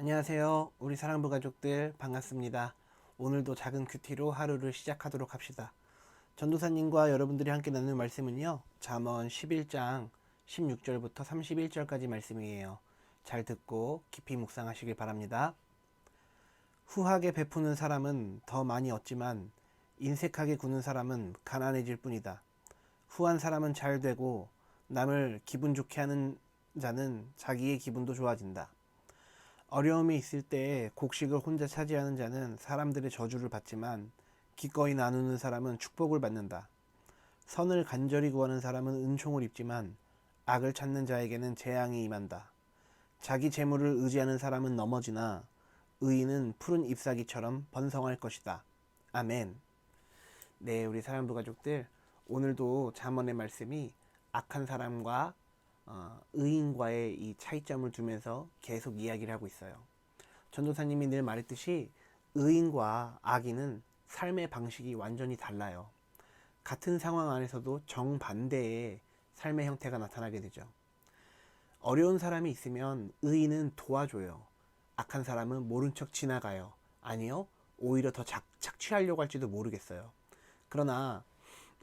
안녕하세요. 우리 사랑부 가족들 반갑습니다. 오늘도 작은 큐티로 하루를 시작하도록 합시다. 전도사님과 여러분들이 함께 나눌 말씀은요. 잠언 11장 16절부터 31절까지 말씀이에요. 잘 듣고 깊이 묵상하시길 바랍니다. 후하게 베푸는 사람은 더 많이 얻지만 인색하게 구는 사람은 가난해질 뿐이다. 후한 사람은 잘 되고 남을 기분 좋게 하는 자는 자기의 기분도 좋아진다. 어려움이 있을 때 곡식을 혼자 차지하는 자는 사람들의 저주를 받지만 기꺼이 나누는 사람은 축복을 받는다. 선을 간절히 구하는 사람은 은총을 입지만 악을 찾는 자에게는 재앙이 임한다. 자기 재물을 의지하는 사람은 넘어지나 의인은 푸른 잎사귀처럼 번성할 것이다. 아멘. 네, 우리 사랑부 가족들, 오늘도 잠언의 말씀이 악한 사람과 의인과의 이 차이점을 두면서 계속 이야기를 하고 있어요. 전도사님이 늘 말했듯이 의인과 악인은 삶의 방식이 완전히 달라요. 같은 상황 안에서도 정반대의 삶의 형태가 나타나게 되죠. 어려운 사람이 있으면 의인은 도와줘요. 악한 사람은 모른 척 지나가요. 아니요, 오히려 더 착취하려고 할지도 모르겠어요. 그러나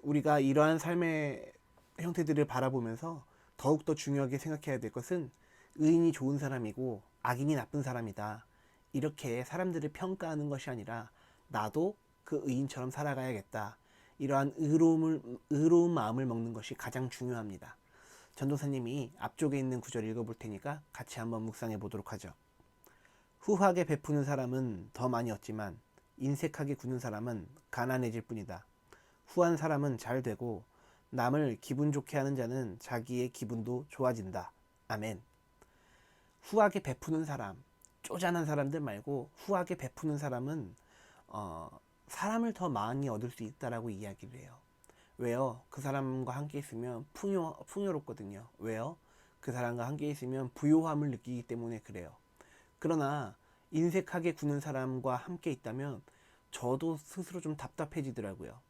우리가 이러한 삶의 형태들을 바라보면서 더욱더 중요하게 생각해야 될 것은 의인이 좋은 사람이고 악인이 나쁜 사람이다. 이렇게 사람들을 평가하는 것이 아니라 나도 그 의인처럼 살아가야겠다. 이러한 의로운 마음을 먹는 것이 가장 중요합니다. 전도사님이 앞쪽에 있는 구절 읽어볼 테니까 같이 한번 묵상해 보도록 하죠. 후하게 베푸는 사람은 더 많이 얻지만 인색하게 구는 사람은 가난해질 뿐이다. 후한 사람은 잘 되고 남을 기분 좋게 하는 자는 자기의 기분도 좋아진다. 아멘. 후하게 베푸는 사람, 쪼잔한 사람들 말고 후하게 베푸는 사람은 사람을 더 많이 얻을 수 있다라고 이야기를 해요. 왜요? 그 사람과 함께 있으면 풍요롭거든요. 왜요? 그 사람과 함께 있으면 부요함을 느끼기 때문에 그래요. 그러나 인색하게 구는 사람과 함께 있다면 저도 스스로 좀 답답해지더라고요.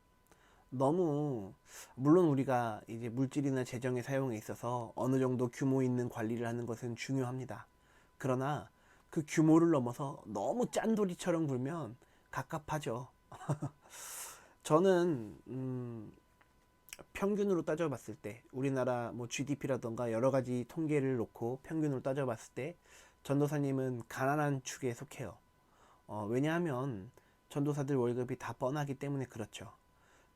너무 물론 우리가 이제 물질이나 재정의 사용에 있어서 어느 정도 규모 있는 관리를 하는 것은 중요합니다. 그러나 그 규모를 넘어서 너무 짠돌이처럼 굴면 갑갑하죠. 저는 평균으로 따져봤을 때 우리나라 뭐 GDP라던가 여러 가지 통계를 놓고 평균으로 따져봤을 때 전도사님은 가난한 축에 속해요. 왜냐하면 전도사들 월급이 다 뻔하기 때문에 그렇죠.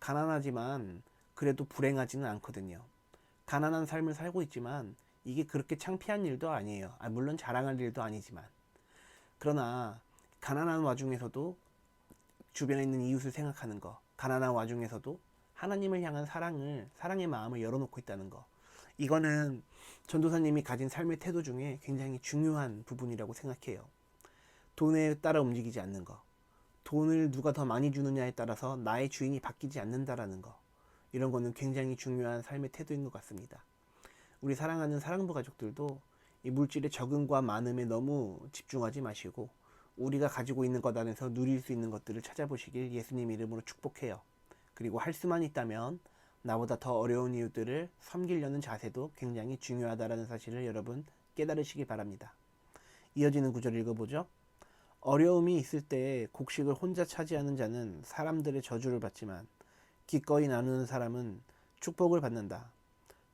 가난하지만 그래도 불행하지는 않거든요. 가난한 삶을 살고 있지만 이게 그렇게 창피한 일도 아니에요. 물론 자랑할 일도 아니지만. 그러나 가난한 와중에서도 주변에 있는 이웃을 생각하는 거, 가난한 와중에서도 하나님을 향한 사랑의 마음을 열어놓고 있다는 거. 이거는 전도사님이 가진 삶의 태도 중에 굉장히 중요한 부분이라고 생각해요. 돈에 따라 움직이지 않는 거. 돈을 누가 더 많이 주느냐에 따라서 나의 주인이 바뀌지 않는다라는 거. 이런 거는 굉장히 중요한 삶의 태도인 것 같습니다. 우리 사랑하는 사랑부 가족들도 이 물질의 적음과 많음에 너무 집중하지 마시고 우리가 가지고 있는 것 안에서 누릴 수 있는 것들을 찾아보시길 예수님 이름으로 축복해요. 그리고 할 수만 있다면 나보다 더 어려운 이웃들을 섬기려는 자세도 굉장히 중요하다는 사실을 여러분 깨달으시기 바랍니다. 이어지는 구절 읽어보죠. 어려움이 있을 때 곡식을 혼자 차지하는 자는 사람들의 저주를 받지만 기꺼이 나누는 사람은 축복을 받는다.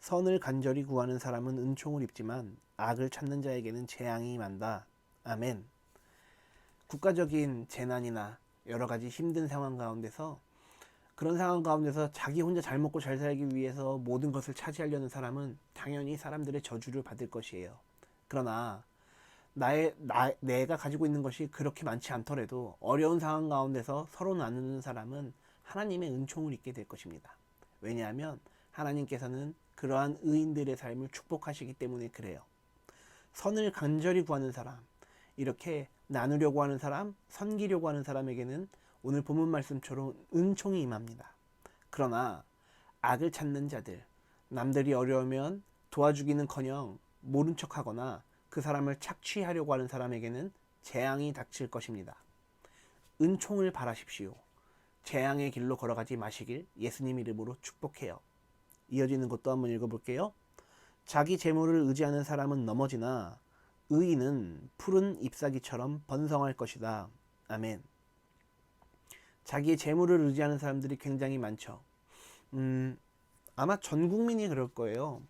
선을 간절히 구하는 사람은 은총을 입지만 악을 찾는 자에게는 재앙이 임한다. 아멘. 국가적인 재난이나 여러 가지 힘든 상황 가운데서 그런 상황 가운데서 자기 혼자 잘 먹고 잘 살기 위해서 모든 것을 차지하려는 사람은 당연히 사람들의 저주를 받을 것이에요. 그러나 내가 가지고 있는 것이 그렇게 많지 않더라도 어려운 상황 가운데서 서로 나누는 사람은 하나님의 은총을 입게 될 것입니다. 왜냐하면 하나님께서는 그러한 의인들의 삶을 축복하시기 때문에 그래요. 선을 간절히 구하는 사람, 이렇게 나누려고 하는 사람, 섬기려고 하는 사람에게는 오늘 본문 말씀처럼 은총이 임합니다. 그러나 악을 찾는 자들, 남들이 어려우면 도와주기는커녕 모른 척하거나 그 사람을 착취하려고 하는 사람에게는 재앙이 닥칠 것입니다. 은총을 바라십시오. 재앙의 길로 걸어가지 마시길 예수님 이름으로 축복해요. 이어지는 것도 한번 읽어볼게요. 자기 재물을 의지하는 사람은 넘어지나 의인은 푸른 잎사귀처럼 번성할 것이다. 아멘. 자기의 재물을 의지하는 사람들이 굉장히 많죠. 아마 전 국민이 그럴 거예요.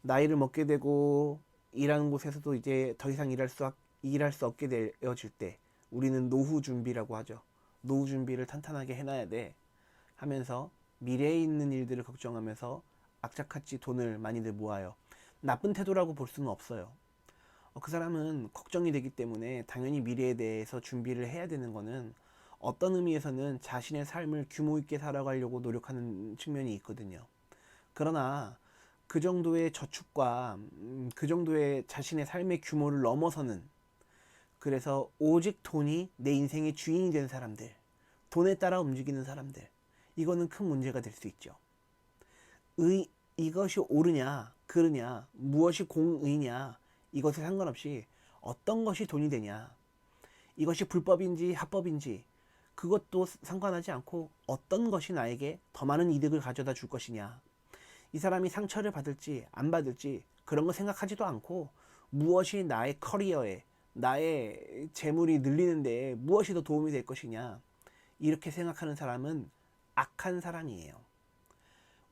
나이를 먹게 되고 일하는 곳에서도 이제 더 이상 일할 수 없게 되어질 때 우리는 노후 준비라고 하죠. 노후 준비를 탄탄하게 해놔야 돼 하면서 미래에 있는 일들을 걱정하면서 악착같이 돈을 많이들 모아요. 나쁜 태도라고 볼 수는 없어요. 그 사람은 걱정이 되기 때문에 당연히 미래에 대해서 준비를 해야 되는 거는 어떤 의미에서는 자신의 삶을 규모 있게 살아가려고 노력하는 측면이 있거든요. 그러나 그 정도의 저축과 그 정도의 자신의 삶의 규모를 넘어서는, 그래서 오직 돈이 내 인생의 주인이 된 사람들, 돈에 따라 움직이는 사람들, 이거는 큰 문제가 될 수 있죠. 이것이 옳으냐 그르냐, 무엇이 공의냐, 이것에 상관없이 어떤 것이 돈이 되냐, 이것이 불법인지 합법인지 그것도 상관하지 않고 어떤 것이 나에게 더 많은 이득을 가져다 줄 것이냐, 이 사람이 상처를 받을지 안 받을지 그런 거 생각하지도 않고 무엇이 나의 커리어에, 나의 재물이 늘리는데 무엇이 더 도움이 될 것이냐, 이렇게 생각하는 사람은 악한 사람이에요.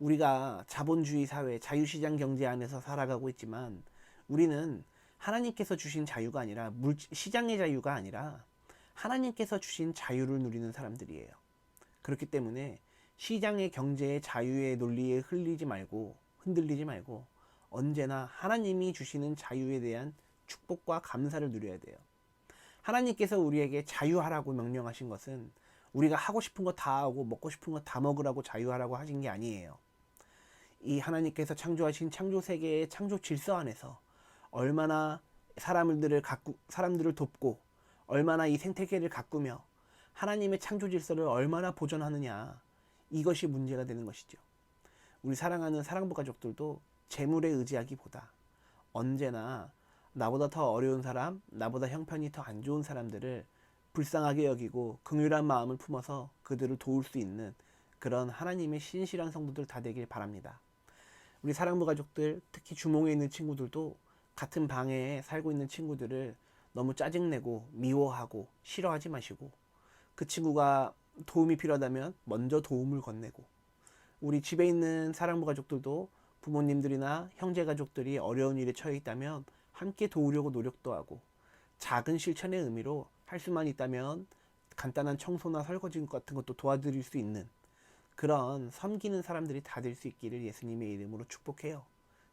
우리가 자본주의 사회, 자유시장 경제 안에서 살아가고 있지만 우리는 하나님께서 주신 자유가 아니라 시장의 자유가 아니라 하나님께서 주신 자유를 누리는 사람들이에요. 그렇기 때문에 시장의 경제의 자유의 논리에 흔들리지 말고 언제나 하나님이 주시는 자유에 대한 축복과 감사를 누려야 돼요. 하나님께서 우리에게 자유하라고 명령하신 것은 우리가 하고 싶은 거 다 하고 먹고 싶은 거 다 먹으라고 자유하라고 하신 게 아니에요. 이 하나님께서 창조하신 창조 세계의 창조 질서 안에서 얼마나 사람들을 돕고 얼마나 이 생태계를 가꾸며 하나님의 창조 질서를 얼마나 보존하느냐, 이것이 문제가 되는 것이죠. 우리 사랑하는 사랑부 가족들도 재물에 의지하기보다 언제나 나보다 더 어려운 사람, 나보다 형편이 더 안 좋은 사람들을 불쌍하게 여기고 긍휼한 마음을 품어서 그들을 도울 수 있는 그런 하나님의 신실한 성도들 다 되길 바랍니다. 우리 사랑부 가족들, 특히 주몽에 있는 친구들도 같은 방에 살고 있는 친구들을 너무 짜증내고 미워하고 싫어하지 마시고, 그 친구가 도움이 필요하다면 먼저 도움을 건네고, 우리 집에 있는 사랑부 가족들도 부모님들이나 형제 가족들이 어려운 일에 처해 있다면 함께 도우려고 노력도 하고, 작은 실천의 의미로 할 수만 있다면 간단한 청소나 설거지 같은 것도 도와드릴 수 있는 그런 섬기는 사람들이 다 될 수 있기를 예수님의 이름으로 축복해요.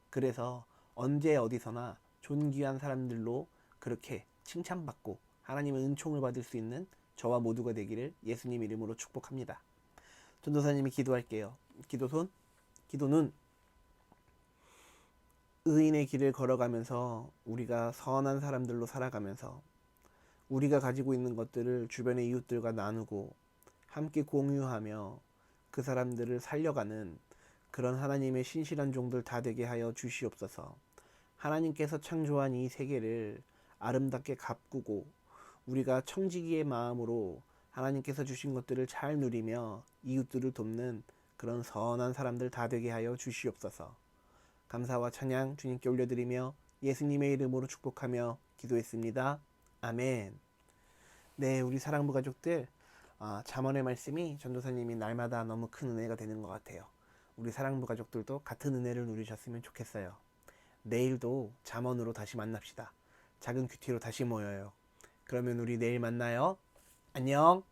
그래서 언제 어디서나 존귀한 사람들로 그렇게 칭찬받고 하나님의 은총을 받을 수 있는 저와 모두가 되기를 예수님 이름으로 축복합니다. 전도사님이 기도할게요. 기도는 의인의 길을 걸어가면서 우리가 선한 사람들로 살아가면서 우리가 가지고 있는 것들을 주변의 이웃들과 나누고 함께 공유하며 그 사람들을 살려가는 그런 하나님의 신실한 종들 다 되게 하여 주시옵소서. 하나님께서 창조한 이 세계를 아름답게 가꾸고 우리가 청지기의 마음으로 하나님께서 주신 것들을 잘 누리며 이웃들을 돕는 그런 선한 사람들 다 되게 하여 주시옵소서. 감사와 찬양 주님께 올려드리며 예수님의 이름으로 축복하며 기도했습니다. 아멘. 네, 우리 사랑부 가족들, 잠언의 말씀이 전도사님이 날마다 너무 큰 은혜가 되는 것 같아요. 우리 사랑부 가족들도 같은 은혜를 누리셨으면 좋겠어요. 내일도 잠언으로 다시 만납시다. 작은 큐티로 다시 모여요. 그러면 우리 내일 만나요. 안녕.